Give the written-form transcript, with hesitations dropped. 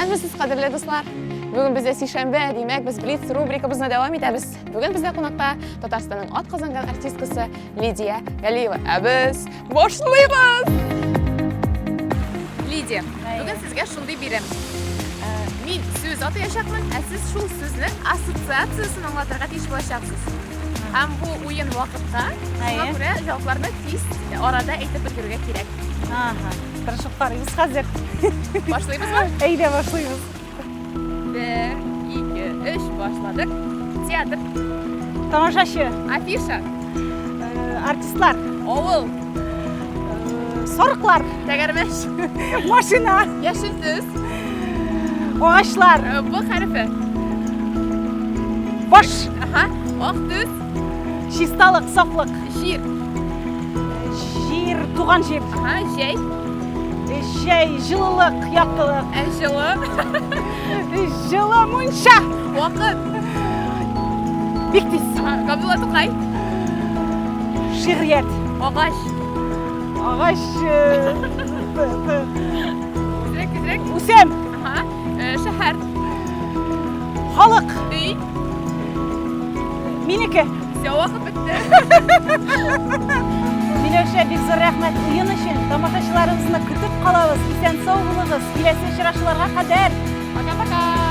Сәлеметсіз, қадірлі достар. Бүгін бізде сейшембе, демек біз Блиц рубрикабызына devam етеміз. Бүгін бізде қонақта Татарстанның атқазанған артисткасы Лидия Галиева. Біз башлаймыз! Лидия, бүгін сізге шундай береміз. Мен сөз атаяшақмын, сіз шул сөзінің ассоциациясын аңлатырға тиіс болашақсыз. Һәм бұл ойын вақытта, соңа күрә жауапларны тиз арада әйтеп бетерергә кирәк. Тырышып карыйбыз хәзер. Башлыйбызмы? Әйдә, башлыйбыз. 1, 2, 3 башладык. Театр. Тамашачы. Афиша. Артистлар. Авыл. Сарыклар. Тәгәрмәч. Машина. Яшел төс. Агачлар. Б хәрефе. Баш. Ак төс. Чисталык, сафлык. Җир. Җир, туган җир. Җәй. Җәй, җылылык, яктылык. Җылы. Җылы мунча. Вакыт. Бик тиз. Габдулла Тукай. Шигърият. Агач. Агач. Күзрәк. Үсем. Шәһәр. Халык. Өй. Минеке. Все, вакыт бетте. Миләүшә, бик зур рәхмәт уен өчен. Тамашачыларыбызны көтеп калабыз. Исән сау булыгыз. Киләсе очрашуларга кадәр. Пока-пока.